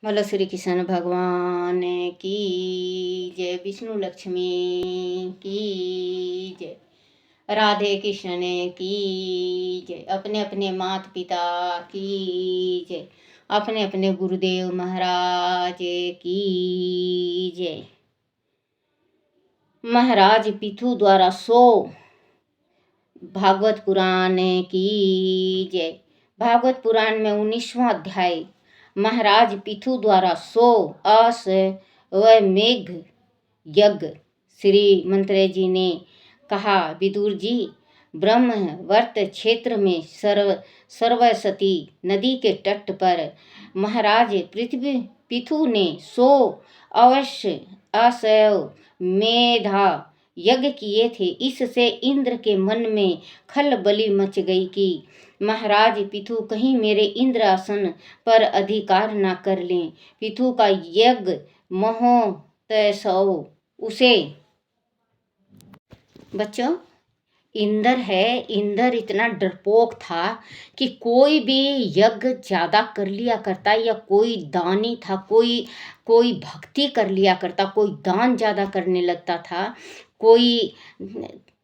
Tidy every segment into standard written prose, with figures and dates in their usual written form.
बोलो श्री कृष्ण भगवान की जय, विष्णु लक्ष्मी की जय, राधे कृष्ण की जय, अपने अपने माता पिता की जय, अपने अपने गुरुदेव महाराज की जय। महाराज पिथु द्वारा 100 भागवत पुराण की जय। भागवत पुराण में 19वां अध्याय महाराज पिथु द्वारा 100 अश्वमेघ यज्ञ। श्री मंत्रे जी ने कहा, विदुर जी, ब्रह्मवर्त क्षेत्र में सरस्वती नदी के तट पर महाराज पृथ्वी पिथु ने 100 अश्वमेधा यज्ञ किए थे। इससे इंद्र के मन में खलबली मच गई कि महाराज पिथु कहीं मेरे इंद्रासन पर अधिकार न कर लें। पिथु का यज्ञ महोत्सव उसे बच्चों इंद्र है। इंद्र इतना डरपोक था कि कोई भी यज्ञ ज़्यादा कर लिया करता, या कोई दानी था, कोई भक्ति कर लिया करता, कोई दान ज़्यादा करने लगता था, कोई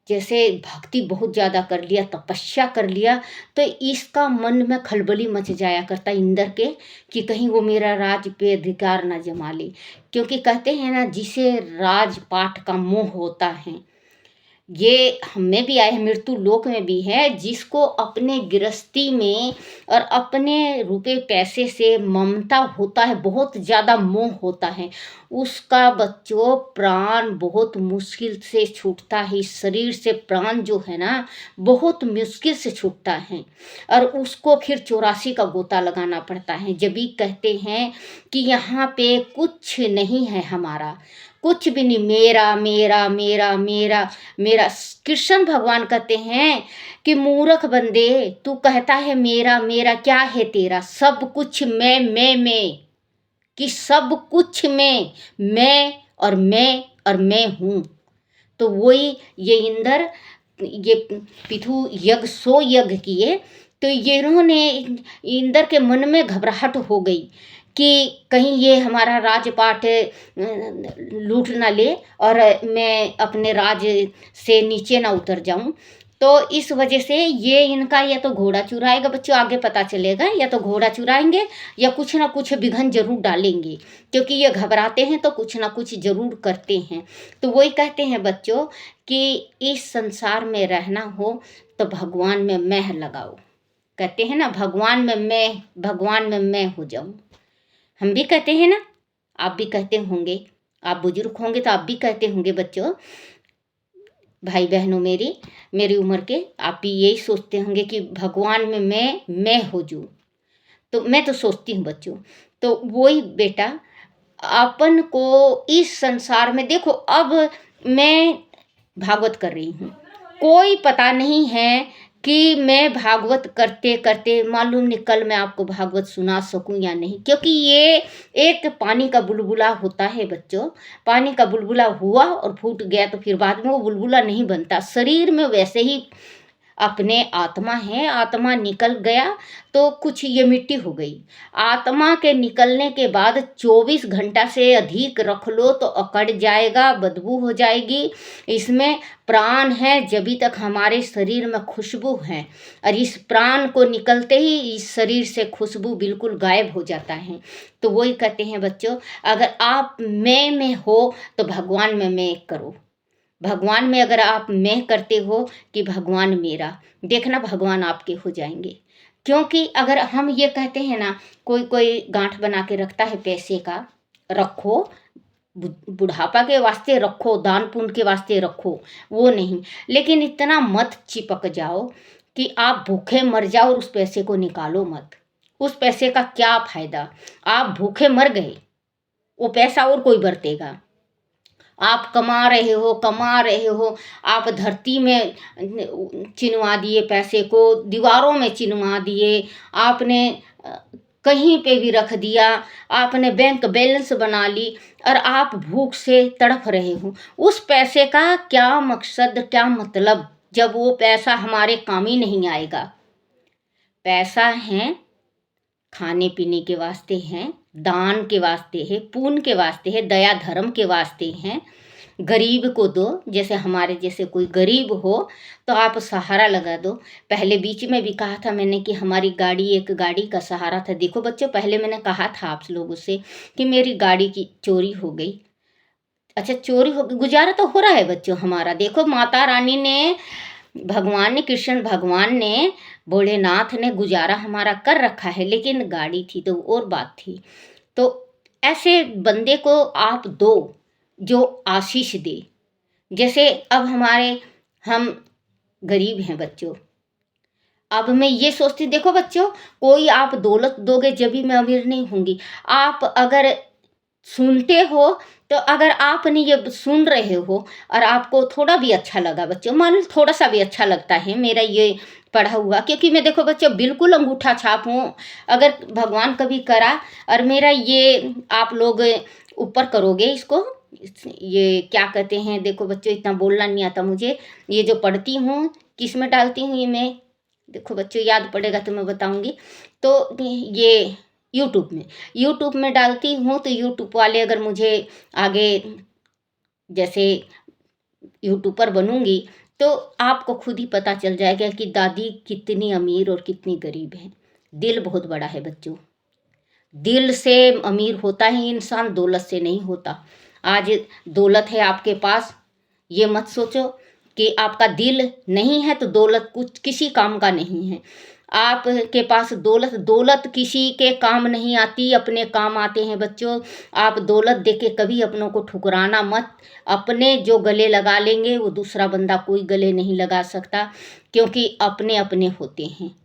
जैसे भक्ति बहुत ज़्यादा कर लिया, तपस्या कर लिया, तो इसका मन में खलबली मच जाया करता इंद्र के कि कहीं वो मेरा राज पे अधिकार न जमा ले। क्योंकि कहते हैं ना, जिसे राजपाट का मोह होता है, ये हमें भी आए, मृत्यु लोक में भी है, जिसको अपने गृहस्थी में और अपने रुपए पैसे से ममता होता है, बहुत ज़्यादा मोह होता है, उसका बच्चों प्राण बहुत मुश्किल से छूटता है। इस शरीर से प्राण जो है ना, बहुत मुश्किल से छूटता है, और उसको फिर 84 का गोता लगाना पड़ता है। जब भी कहते हैं कि यहाँ पे कुछ नहीं है हमारा, कुछ भी नहीं, मेरा मेरा मेरा मेरा मेरा। कृष्ण भगवान कहते हैं कि मूर्ख बंदे, तू कहता है मेरा मेरा, क्या है तेरा? सब कुछ मैं, कि सब कुछ मैं और मैं हूँ। तो वही ये इंद्र, ये पिथु यज्ञ 100 यज्ञ किए, तो ये इन्होंने इंद्र के मन में घबराहट हो गई कि कहीं ये हमारा राजपाट लूट ना ले और मैं अपने राज से नीचे ना उतर जाऊं। तो इस वजह से ये इनका या तो घोड़ा चुराएगा, बच्चों आगे पता चलेगा, या तो घोड़ा चुराएंगे या कुछ ना कुछ विघन जरूर डालेंगे, क्योंकि ये घबराते हैं तो कुछ ना कुछ जरूर करते हैं। तो वही कहते हैं बच्चों कि इस संसार में रहना हो तो भगवान में मैं लगाओ। कहते हैं ना, भगवान में मैं हो जाऊं। हम भी कहते हैं ना, आप भी कहते होंगे, आप बुजुर्ग होंगे तो आप भी कहते होंगे बच्चों, भाई बहनों, मेरी उम्र के आप भी यही सोचते होंगे कि भगवान में मैं हो जाऊं। तो मैं तो सोचती हूँ बच्चों, तो वही बेटा, अपन को इस संसार में देखो, अब मैं भागवत कर रही हूँ, कोई पता नहीं है कि मैं भागवत करते करते मालूम नहीं कल मैं आपको भागवत सुना सकूं या नहीं। क्योंकि ये एक पानी का बुलबुला होता है बच्चों, पानी का बुलबुला हुआ और फूट गया तो फिर बाद में वो बुलबुला नहीं बनता। शरीर में वैसे ही अपने आत्मा है, आत्मा निकल गया तो कुछ ये मिट्टी हो गई। आत्मा के निकलने के बाद 24 घंटा से अधिक रख लो तो अकड़ जाएगा, बदबू हो जाएगी। इसमें प्राण है, जब तक हमारे शरीर में खुशबू है, और इस प्राण को निकलते ही इस शरीर से खुशबू बिल्कुल गायब हो जाता है। तो वही कहते हैं बच्चों, अगर आप मैं हो तो भगवान में मैं करो। भगवान में अगर आप मैं करते हो कि भगवान मेरा, देखना भगवान आपके हो जाएंगे। क्योंकि अगर हम ये कहते हैं ना, कोई गांठ बना के रखता है पैसे का, रखो, बुढ़ापा के वास्ते रखो, दान पुण्य के वास्ते रखो, वो नहीं। लेकिन इतना मत चिपक जाओ कि आप भूखे मर जाओ और उस पैसे को निकालो मत। उस पैसे का क्या फायदा? आप भूखे मर गए, वो पैसा और कोई बरतेगा। आप कमा रहे हो, आप धरती में चिनवा दिए, पैसे को दीवारों में चिनवा दिए, आपने कहीं पे भी रख दिया, आपने बैंक बैलेंस बना ली, और आप भूख से तड़प रहे हो। उस पैसे का क्या मकसद, क्या मतलब, जब वो पैसा हमारे काम ही नहीं आएगा। पैसा है खाने पीने के वास्ते हैं, दान के वास्ते है, पुण्य के वास्ते है, दया धर्म के वास्ते हैं। गरीब को दो, जैसे हमारे जैसे कोई गरीब हो तो आप सहारा लगा दो। पहले बीच में भी कहा था मैंने कि हमारी गाड़ी एक गाड़ी का सहारा था। देखो बच्चों, पहले मैंने कहा था आप लोगों से कि मेरी गाड़ी की चोरी हो गई। अच्छा, चोरी हो गई, गुजारा तो हो रहा है बच्चों हमारा। देखो माता रानी ने, भगवान ने, कृष्ण भगवान ने, भोलेनाथ ने गुजारा हमारा कर रखा है। लेकिन गाड़ी थी तो और बात थी। तो ऐसे बंदे को आप दो जो आशीष दे। जैसे अब हम गरीब हैं बच्चों। अब मैं ये सोचती, देखो बच्चों, कोई आप दौलत दोगे जब भी मैं अमीर नहीं होंगी। आप अगर सुनते हो तो अगर आपने ये सुन रहे हो और आपको थोड़ा भी अच्छा लगा बच्चों, मान लो थोड़ा सा भी अच्छा लगता है मेरा ये पढ़ा हुआ, क्योंकि मैं देखो बच्चों बिल्कुल अंगूठा छाप हूँ। अगर भगवान कभी करा और मेरा ये आप लोग ऊपर करोगे इसको, ये क्या कहते हैं, देखो बच्चों इतना बोलना नहीं आता मुझे। ये जो पढ़ती हूँ किस में डालती हूँ ये मैं, देखो बच्चों याद पड़ेगा तो मैं बताऊंगी। तो ये यूट्यूब में डालती हूँ। तो यूट्यूब वाले अगर मुझे आगे, जैसे यूट्यूबर बनूंगी तो आपको खुद ही पता चल जाएगा कि दादी कितनी अमीर और कितनी गरीब है। दिल बहुत बड़ा है बच्चों। दिल से अमीर होता है इंसान, दौलत से नहीं होता। आज दौलत है आपके पास, ये मत सोचो कि आपका दिल नहीं है तो दौलत कुछ किसी काम का नहीं है। आपके पास दौलत किसी के काम नहीं आती, अपने काम आते हैं बच्चों। आप दौलत देके कभी अपनों को ठुकराना मत। अपने जो गले लगा लेंगे वो दूसरा बंदा कोई गले नहीं लगा सकता, क्योंकि अपने अपने होते हैं।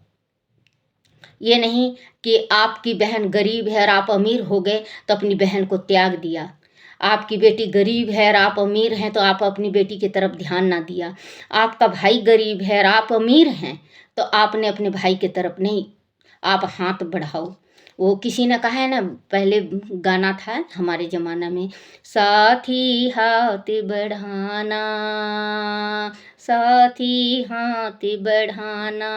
ये नहीं कि आपकी बहन गरीब है और आप अमीर हो गए तो अपनी बहन को त्याग दिया। आपकी बेटी गरीब है और आप अमीर हैं तो आप अपनी बेटी की तरफ ध्यान ना दिया। आपका भाई गरीब है और आप अमीर हैं तो आपने अपने भाई की तरफ नहीं आप हाथ बढ़ाओ। वो किसी ने कहा है ना, पहले गाना था हमारे ज़माना में, साथी हाथ बढ़ाना, साथी हाथ बढ़ाना,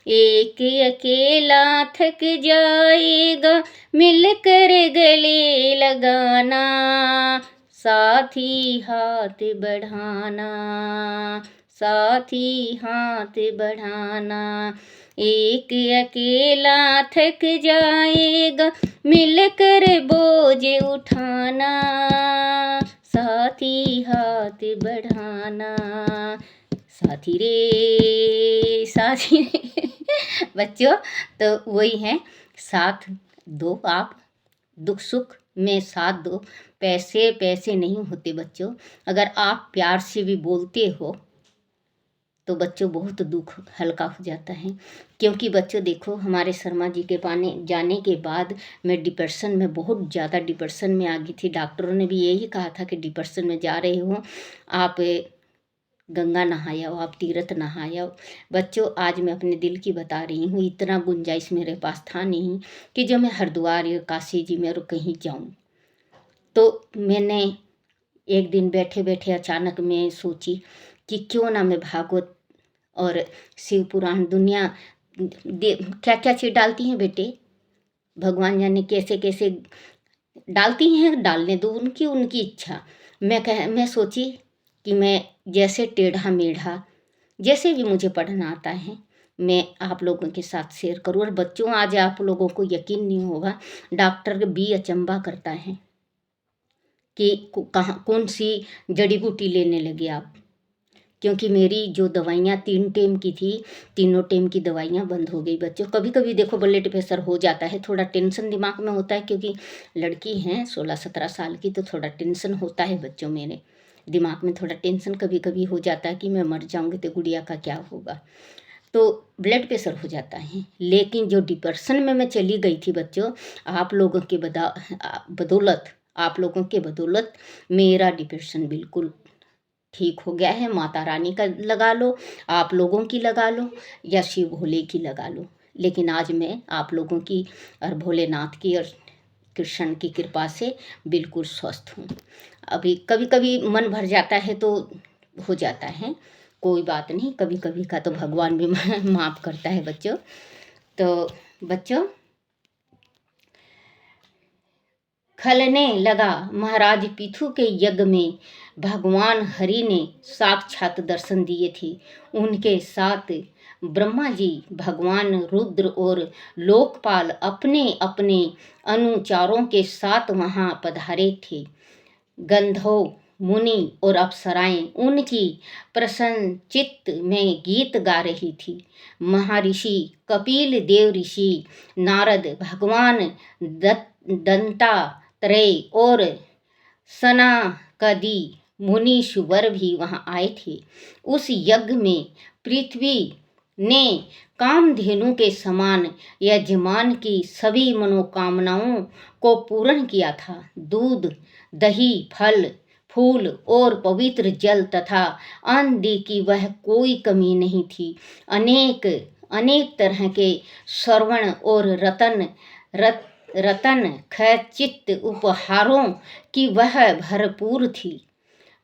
एक अकेला थक जाएगा मिलकर गले लगाना, साथी हाथ बढ़ाना, साथी हाथ बढ़ाना, एक अकेला थक जाएगा मिलकर बोझ उठाना, साथी हाथ बढ़ाना, साथी रे साथी रे बच्चों तो वही है, साथ दो आप, दुख सुख में साथ दो। पैसे पैसे नहीं होते बच्चों। अगर आप प्यार से भी बोलते हो तो बच्चों बहुत दुख हल्का हो जाता है। क्योंकि बच्चों देखो, हमारे शर्मा जी के पाने जाने के बाद मैं डिप्रेशन में, बहुत ज़्यादा डिप्रेशन में आ गई थी। डॉक्टरों ने भी यही कहा था कि डिप्रेशन में जा रहे हो आप, गंगा नहाया हो, आप तीर्थ नहाया हो। बच्चों आज मैं अपने दिल की बता रही हूँ, इतना गुंजाइश मेरे पास था नहीं कि जो मैं हरिद्वार या काशी जी में और कहीं जाऊँ। तो मैंने एक दिन बैठे बैठे अचानक मैं सोची कि क्यों ना मैं भागवत और शिव पुराण, दुनिया क्या क्या चीज़ डालती हैं बेटे, भगवान जाने कैसे कैसे डालती हैं, डालने दो, उनकी उनकी इच्छा। मैं सोची कि मैं जैसे टेढ़ा मेढ़ा जैसे भी मुझे पढ़ना आता है मैं आप लोगों के साथ शेयर करूँ। और बच्चों आज आप लोगों को यकीन नहीं होगा, डॉक्टर भी अचंभा करता है कि कहाँ कौन सी जड़ी बूटी लेने लगे आप। क्योंकि मेरी जो दवाइयाँ 3 टाइम की थी, तीनों टाइम की दवाइयाँ बंद हो गई बच्चों। कभी कभी देखो ब्लड प्रेशर हो जाता है, थोड़ा टेंशन दिमाग में होता है, क्योंकि लड़की हैं 16-17 साल की, तो थोड़ा टेंशन होता है बच्चों। मेरे दिमाग में थोड़ा टेंशन कभी कभी हो जाता है कि मैं मर जाऊँगी तो गुड़िया का क्या होगा, तो ब्लड प्रेशर हो जाता है। लेकिन जो डिप्रेशन में मैं चली गई थी बच्चों, आप लोगों के बदौलत, आप लोगों के बदौलत मेरा डिप्रेशन बिल्कुल ठीक हो गया है। माता रानी का लगा लो, आप लोगों की लगा लो, या शिव भोले की लगा लो, लेकिन आज मैं आप लोगों की और भोलेनाथ की और कृष्ण की कृपा से बिल्कुल स्वस्थ हूँ। अभी कभी कभी मन भर जाता है तो हो जाता है, कोई बात नहीं, कभी कभी का तो भगवान भी माफ़ करता है बच्चों। तो बच्चों खलने लगा। महाराज पृथु के यज्ञ में भगवान हरि ने साक्षात दर्शन दिए थे। उनके साथ ब्रह्मा जी, भगवान रुद्र और लोकपाल अपने अपने अनुचारों के साथ वहाँ पधारे थे। गंधर्व, मुनि और अप्सराएं उनकी प्रसन्न चित्त में गीत गा रही थी। महर्षि कपिल देव, ऋषि नारद, भगवान दत्तात्रेय और सनकादि मुनीश्वर भी वहाँ आए थे। उस यज्ञ में पृथ्वी ने कामधेनु के समान यजमान की सभी मनोकामनाओं को पूर्ण किया था। दूध, दही, फल, फूल और पवित्र जल तथा अन्न की वह कोई कमी नहीं थी। अनेक अनेक तरह के श्रवण और रतन खचित उपहारों की वह भरपूर थी।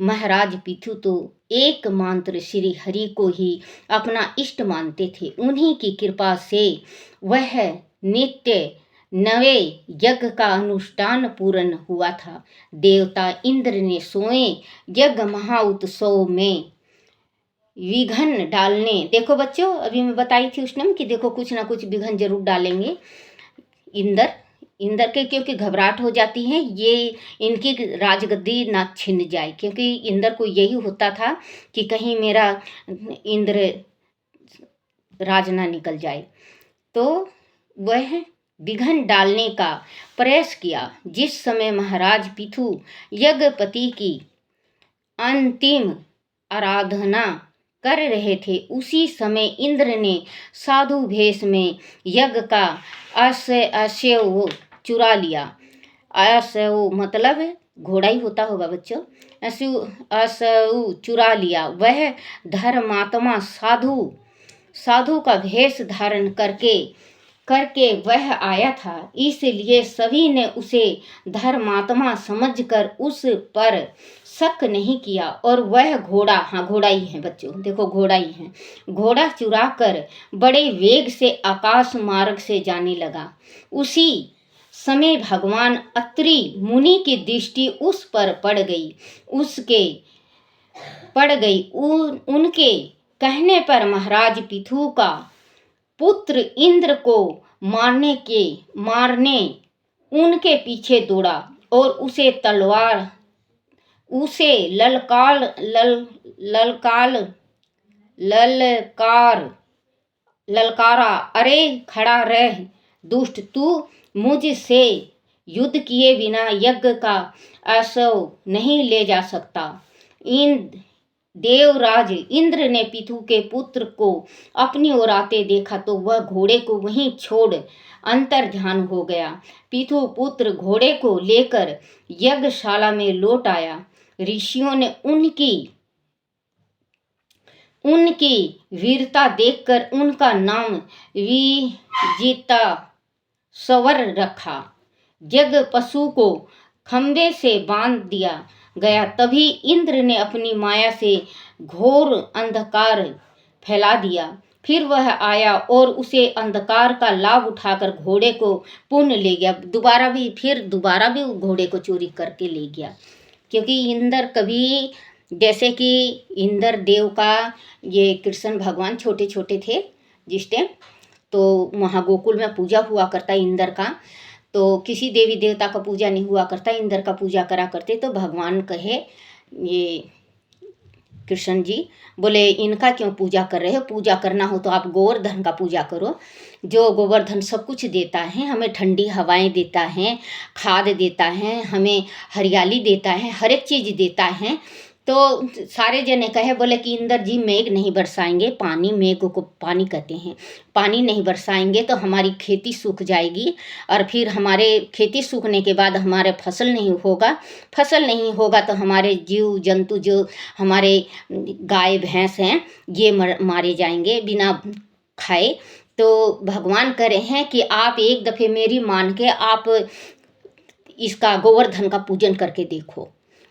महाराज पृथु तो एकमात्र श्री हरि को ही अपना इष्ट मानते थे। उन्हीं की कृपा से वह नित्य नवे यज्ञ का अनुष्ठान पूर्ण हुआ था। देवता इंद्र ने स्वयं यज्ञ महाउत्सव में विघ्न डालने, देखो बच्चों अभी मैं बताई थी उस टाइम कि देखो कुछ ना कुछ विघ्न जरूर डालेंगे इंद्र के, क्योंकि घबराहट हो जाती है, ये इनकी राजगद्दी ना छिन जाए, क्योंकि इंद्र को यही होता था कि कहीं मेरा इंद्र राज ना निकल जाए। तो वह विघ्न डालने का प्रयास किया। जिस समय महाराज पृथु यज्ञपति की अंतिम आराधना कर रहे थे, उसी समय इंद्र ने साधु भेष में यज्ञ का अश्व चुरा लिया। अश्व मतलब घोड़ा ही होता होगा बच्चों। अश्व चुरा लिया। वह धर्मात्मा साधु का भेष धारण करके वह आया था, इसलिए सभी ने उसे धर्मात्मा समझकर उस पर शक नहीं किया। और वह घोड़ा, हाँ घोड़ा ही है बच्चों, देखो घोड़ा ही है, घोड़ा चुरा कर बड़े वेग से आकाश मार्ग से जाने लगा। उसी समय भगवान अत्रि मुनि की दृष्टि उस पर पड़ गई। उनके कहने पर महाराज पृथु का पुत्र इंद्र को मारने उनके पीछे दौड़ा और उसे ललकारा, अरे खड़ा रह दुष्ट, तू मुझसे युद्ध किए बिना यज्ञ का अश्व नहीं ले जा सकता। देवराज इंद्र ने पृथु के पुत्र को अपनी ओर आते देखा तो वह घोड़े को वहीं छोड़ अंतर्ध्यान हो गया। पृथु पुत्र घोड़े को लेकर यज्ञशाला में लौट आया। ऋषियों ने उनकी वीरता देखकर उनका नाम विजिता स्वर रखा। यज्ञ पशु को खंबे से बांध दिया गया। तभी इंद्र ने अपनी माया से घोर अंधकार फैला दिया। फिर वह आया और उसे अंधकार का लाभ उठाकर घोड़े को पुनः ले गया। दोबारा भी घोड़े को चोरी करके ले गया। क्योंकि इंद्र कभी, जैसे कि इंद्र देव का ये कृष्ण भगवान छोटे छोटे थे जिस टाइम, तो वहाँ गोकुल में पूजा हुआ करता इंद्र का। तो किसी देवी देवता का पूजा नहीं हुआ करता, इंद्र का पूजा करा करते। तो भगवान कहे, ये कृष्ण जी बोले इनका क्यों पूजा कर रहे हो? पूजा करना हो तो आप गोवर्धन का पूजा करो, जो गोवर्धन सब कुछ देता है, हमें ठंडी हवाएं देता है, खाद देता है, हमें हरियाली देता है, हर एक चीज़ देता है। तो सारे जने कहे, बोले कि इंद्र जी मेघ नहीं बरसाएंगे, मेघ को पानी कहते हैं, पानी नहीं बरसाएंगे तो हमारी खेती सूख जाएगी, और फिर हमारे खेती सूखने के बाद हमारे फसल नहीं होगा तो हमारे जीव जंतु जो हमारे गाय भैंस हैं ये मारे जाएंगे बिना खाए। तो भगवान कह रहे हैं कि आप एक दफ़े मेरी मान के आप इसका गोवर्धन का पूजन करके देखो,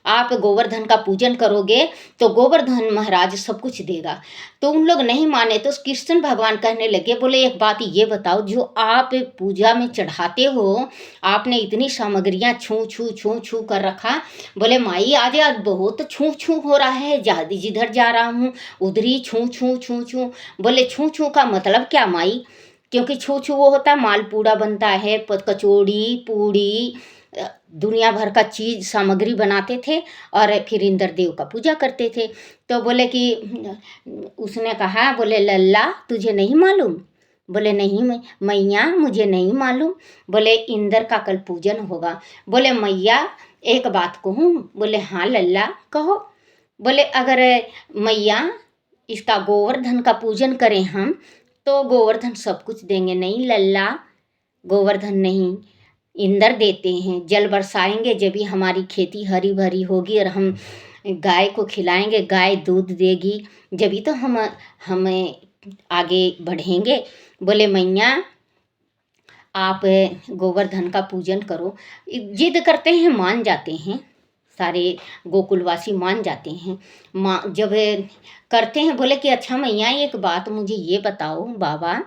आप गोवर्धन का पूजन करोगे तो गोवर्धन महाराज सब कुछ देगा। तो उन लोग नहीं माने तो कृष्ण भगवान कहने लगे, बोले एक बात ये बताओ, जो आप पूजा में चढ़ाते हो, आपने इतनी सामग्रियाँ छू छू छू छू कर रखा। बोले माई आज आज बहुत छू छू हो रहा है, जिधर जा रहा हूँ उधर ही छू छू छू छू। बोले छू छू का मतलब क्या माई? क्योंकि छू छू वो होता है मालपूड़ा बनता है, कचौड़ी पूड़ी, दुनिया भर का चीज़ सामग्री बनाते थे और फिर इंद्र देव का पूजा करते थे। तो बोले कि उसने कहा, बोले लल्ला तुझे नहीं मालूम? बोले नहीं मैया मुझे नहीं मालूम। बोले इंद्र का कल पूजन होगा। बोले मैया एक बात कहूँ? बोले हाँ लल्ला कहो। बोले अगर मैया इसका गोवर्धन का पूजन करें हम तो गोवर्धन सब कुछ देंगे। नहीं लल्ला, गोवर्धन नहीं, इंद्र देते हैं। जल बरसाएंगे जब भी हमारी खेती हरी भरी होगी और हम गाय को खिलाएंगे, गाय दूध देगी, जब भी तो हमें आगे बढ़ेंगे। बोले मैया आप गोवर्धन का पूजन करो। जिद करते हैं, मान जाते हैं, सारे गोकुलवासी मान जाते हैं। जब करते हैं, बोले कि अच्छा मैया एक बात मुझे ये बताओ, बाबा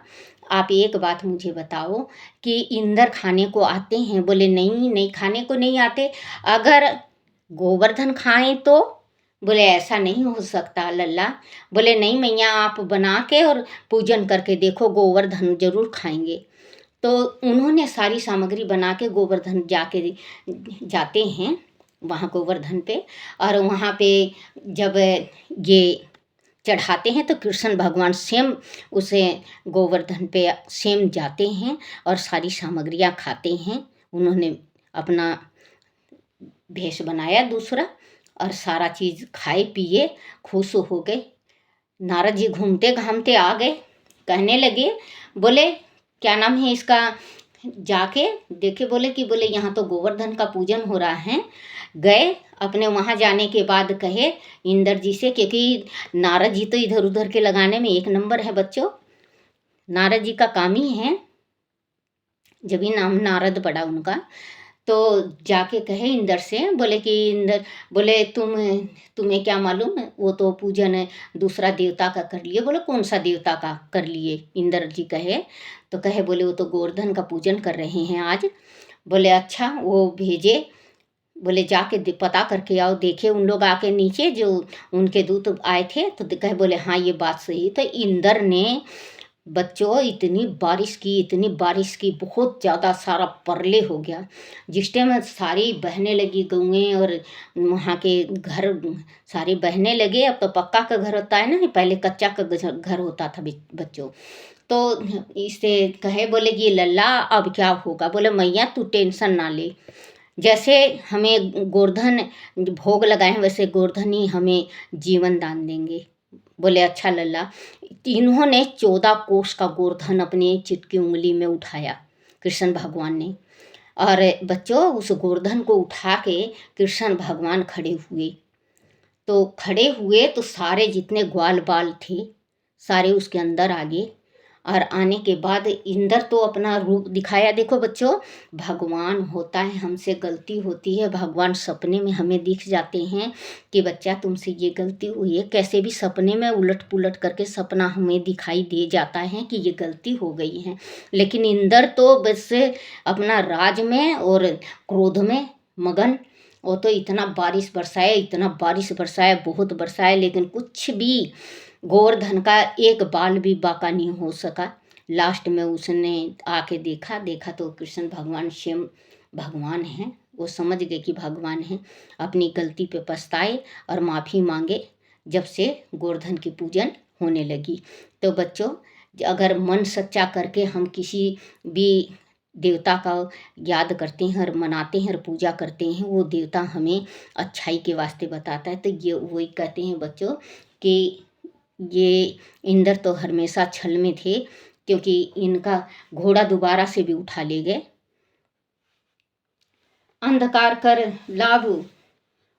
आप एक बात मुझे बताओ कि इंद्र खाने को आते हैं? बोले नहीं नहीं खाने को नहीं आते, अगर गोवर्धन खाएं तो। बोले ऐसा नहीं हो सकता लल्ला। बोले नहीं मैया आप बना के और पूजन करके देखो, गोवर्धन जरूर खाएंगे। तो उन्होंने सारी सामग्री बना के गोवर्धन जाते हैं वहाँ गोवर्धन पे, और वहाँ पे जब ये चढ़ाते हैं तो कृष्ण भगवान सेम उसे गोवर्धन पे सेम जाते हैं और सारी सामग्रियाँ खाते हैं। उन्होंने अपना भेष बनाया दूसरा और सारा चीज़ खाए पिए, खुश हो गए। नारद जी घूमते घामते आ गए, कहने लगे, बोले क्या नाम है इसका? जाके देखे, बोले कि बोले यहाँ तो गोवर्धन का पूजन हो रहा है। गए अपने वहाँ जाने के बाद कहे इंद्र जी से, क्योंकि नारद जी तो इधर उधर के लगाने में एक नंबर है बच्चों, नारद जी का काम ही है, जब ही नाम नारद पड़ा उनका। तो जाके कहे इंद्र से, बोले कि इंद्र, बोले तुम्हें क्या मालूम, वो तो पूजन दूसरा देवता का कर लिए। बोले कौन सा देवता का कर लिए? इंद्र जी कहे, तो कहे बोले वो तो गोवर्धन का पूजन कर रहे हैं आज। बोले अच्छा, वो भेजे, बोले जाके पता करके आओ। देखे उन लोग आके नीचे, जो उनके दूत आए थे, तो कहे बोले हाँ ये बात सही। तो इंद्र ने बच्चों इतनी बारिश की बहुत ज़्यादा, सारा परले हो गया। जिस टाइम सारी बहने लगी गौएँ और वहाँ के घर सारे बहने लगे। अब तो पक्का का घर होता है ना, पहले कच्चा का घर होता था बच्चों। तो इससे कहे, बोले कि लल्ला अब क्या होगा? बोले मैया तू टेंशन ना ले, जैसे हमें गोवर्धन भोग लगाए हैं वैसे गोवर्धन ही हमें जीवन दान देंगे। बोले अच्छा लल्ला। इन्होंने 14 कोस का गोवर्धन अपनी चिटकी उंगली में उठाया कृष्ण भगवान ने, और बच्चों उस गोवर्धन को उठा के कृष्ण भगवान खड़े हुए। तो खड़े हुए तो सारे जितने ग्वाल बाल थे सारे उसके अंदर आ गए, और आने के बाद इंद्र तो अपना रूप दिखाया। देखो बच्चों, भगवान होता है, हमसे गलती होती है, भगवान सपने में हमें दिख जाते हैं कि बच्चा तुमसे ये गलती हुई है। कैसे भी सपने में उलट पुलट करके सपना हमें दिखाई दे जाता है कि ये गलती हो गई है। लेकिन इंद्र तो बस अपना राज में और क्रोध में मगन, वो तो इतना बारिश बरसाया, बहुत बरसाया, लेकिन कुछ भी गोवर्धन का एक बाल भी बाका नहीं हो सका। लास्ट में उसने आके देखा तो कृष्ण भगवान स्वयं भगवान हैं। वो समझ गए कि भगवान हैं, अपनी गलती पे पछताए और माफ़ी मांगे। जब से गोवर्धन की पूजन होने लगी। तो बच्चों अगर मन सच्चा करके हम किसी भी देवता का याद करते हैं और मनाते हैं और पूजा करते हैं, वो देवता हमें अच्छाई के वास्ते बताता है। तो ये वही कहते हैं बच्चों कि ये इंद्र तो हमेशा छल में थे, क्योंकि इनका घोड़ा दोबारा से भी उठा ले गए। अंधकार कर लाभ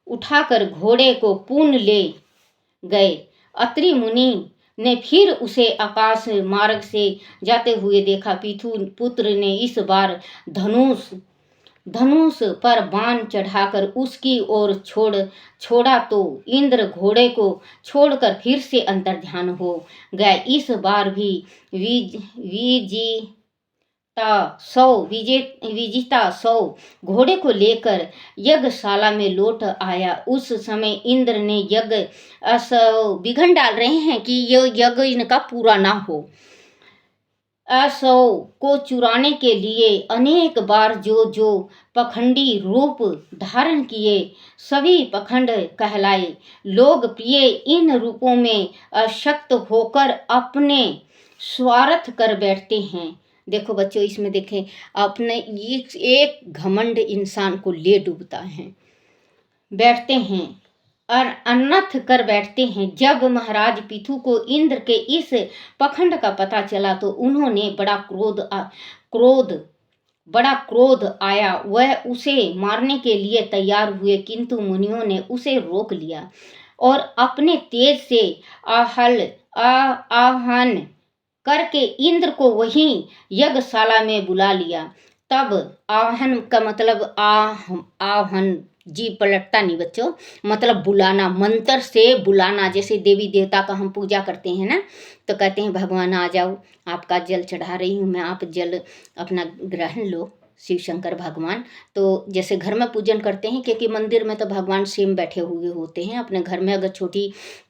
उठाकर घोड़े को पूर्ण ले गए। अत्रि मुनि ने फिर उसे आकाश मार्ग से जाते हुए देखा। पितु पुत्र ने इस बार धनुष धनुष पर बाण चढ़ाकर उसकी ओर छोड़ा तो इंद्र घोड़े को छोड़कर फिर से अंतर्ध्यान हो गए। इस बार भी विजिता सौ घोड़े को लेकर यज्ञशाला में लौट आया। उस समय इंद्र ने यज्ञ विघ्न डाल रहे हैं कि यह यज्ञ इनका पूरा ना हो। असौ को चुराने के लिए अनेक बार जो पखंडी रूप धारण किए सभी पखंड कहलाए। लोग प्रिय इन रूपों में अशक्त होकर अपने स्वार्थ कर बैठते हैं। देखो बच्चों, इसमें देखें अपने एक घमंड इंसान को ले डूबता है, बैठते हैं और अनर्थ कर बैठते हैं। जब महाराज पिथु को इंद्र के इस पखंड का पता चला तो उन्होंने बड़ा क्रोध आया। वह उसे मारने के लिए तैयार हुए, किंतु मुनियों ने उसे रोक लिया और अपने तेज से आह्वान करके इंद्र को वहीं यज्ञशाला में बुला लिया। तब आह्वान का मतलब आह्वान जी पलटता नहीं बच्चों, मतलब बुलाना, मंत्र से बुलाना। जैसे देवी देवता का हम पूजा करते हैं ना, तो कहते हैं भगवान आ जाओ, आपका जल चढ़ा रही हूँ मैं, आप जल अपना ग्रहण लो, शिव शंकर भगवान। तो जैसे घर में पूजन करते हैं, क्योंकि मंदिर में तो भगवान स्वयं बैठे हुए होते हैं। अपने घर में अगर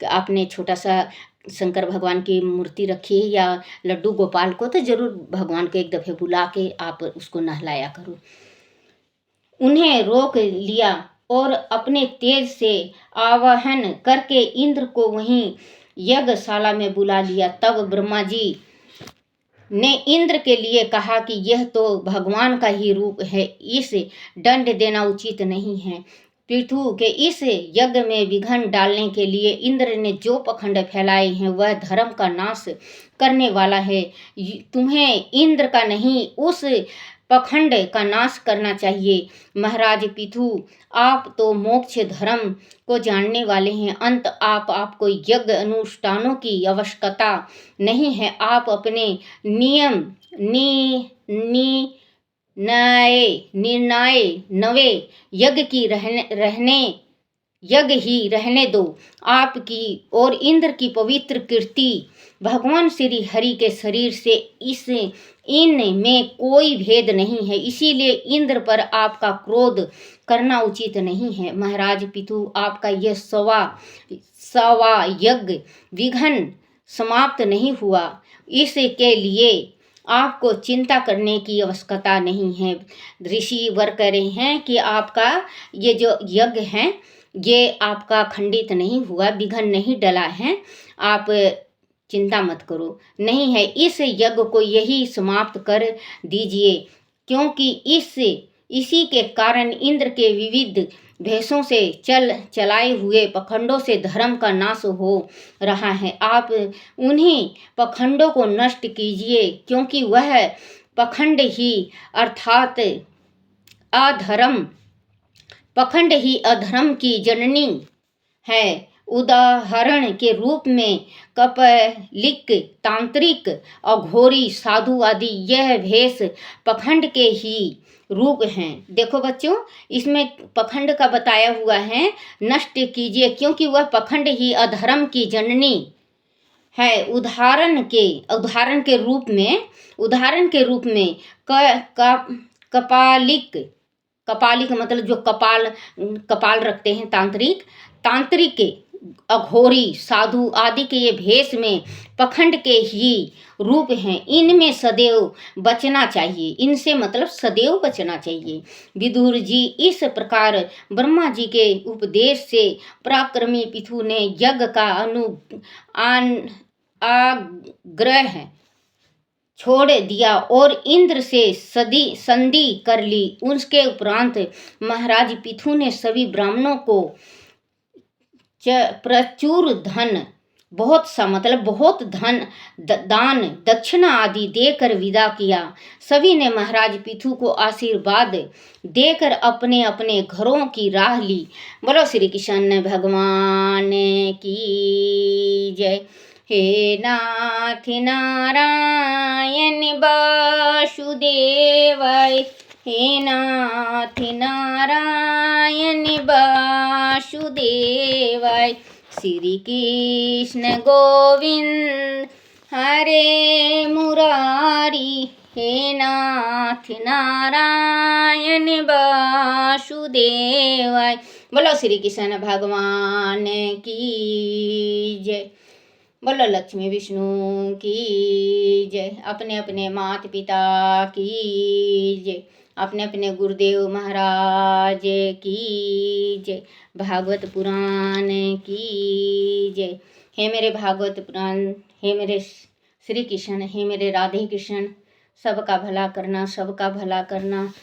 आपने छोटा सा शंकर भगवान की मूर्ति रखी है या लड्डू गोपाल को, तो जरूर भगवान को एक दफ़े बुला के आप उसको नहलाया करो। उन्हें रोक लिया और अपने तेज से आवाहन करके इंद्र को वहीं यज्ञशाला में बुला लिया। तब ब्रह्मा जी ने इंद्र के लिए कहा कि यह तो भगवान का ही रूप है, इस दंड देना उचित नहीं है। पृथु के इस यज्ञ में विघ्न डालने के लिए इंद्र ने जो पखंड फैलाए हैं वह धर्म का नाश करने वाला है। तुम्हें इंद्र का नहीं, उस पखंड का नाश करना चाहिए। महाराज पिथु, आप तो मोक्ष धर्म को जानने वाले हैं। अंत आपको यज्ञ अनुष्ठानों की आवश्यकता नहीं है। आप अपने निर्णय नवे यज्ञ ही रहने दो। आपकी और इंद्र की पवित्र कीर्ति भगवान श्री हरि के शरीर से इनमें कोई भेद नहीं है, इसीलिए इंद्र पर आपका क्रोध करना उचित नहीं है। महाराज पिथु, आपका यह सवा यज्ञ विघ्न समाप्त नहीं हुआ, इसके लिए आपको चिंता करने की आवश्यकता नहीं है। ऋषि वर कह रहे हैं कि आपका ये जो यज्ञ है ये आपका खंडित नहीं हुआ, विघ्न नहीं डला है, आप चिंता मत करो। नहीं है, इस यज्ञ को यही समाप्त कर दीजिए, क्योंकि इसी के कारण इंद्र के विविध भेषों से चलाए हुए पखंडों से धर्म का नाश हो रहा है। आप उन्हीं पखंडों को नष्ट कीजिए, क्योंकि वह पखंड ही अधर्म की जननी है। उदाहरण के रूप में कपालिक, तांत्रिक, अघोरी, साधु आदि यह भेष पखंड के ही रूप हैं। देखो बच्चों, इसमें पखंड का बताया हुआ है, नष्ट कीजिए, क्योंकि वह पखंड ही अधर्म की जननी है। उदाहरण के रूप में कपालिक मतलब जो कपाल रखते हैं, तांत्रिक, अघोरी, साधु आदि के ये भेष में पखंड के ही रूप हैं। इनमें सदैव बचना चाहिए, इनसे मतलब सदैव बचना चाहिए। विदुर जी, इस प्रकार ब्रह्मा जी के उपदेश से पराक्रमी पिथु ने यज्ञ का आग्रह छोड़ दिया और इंद्र से संधि कर ली। उसके उपरांत महाराज पिथु ने सभी ब्राह्मणों को प्रचुर धन, बहुत धन, दान, दक्षिणा आदि देकर विदा किया। सभी ने महाराज पिथु को आशीर्वाद देकर अपने अपने घरों की राह ली। बोलो श्री कृष्ण भगवान की जय। हे नाथ नारायण वासुदेवाय हे नाथ नारायण वासुदेवाय। श्री कृष्ण गोविंद हरे मुरारी। हे नाथ नारायण वासुदेवाय। बोलो श्री कृष्ण भगवान की जय। बोलो लक्ष्मी विष्णु की जय। अपने अपने माता पिता की जय। अपने अपने गुरुदेव महाराज की जय। भागवत पुराण की जय। हे मेरे भागवत पुराण, हे मेरे श्री कृष्ण, हे मेरे राधे कृष्ण, सबका भला करना, सबका भला करना।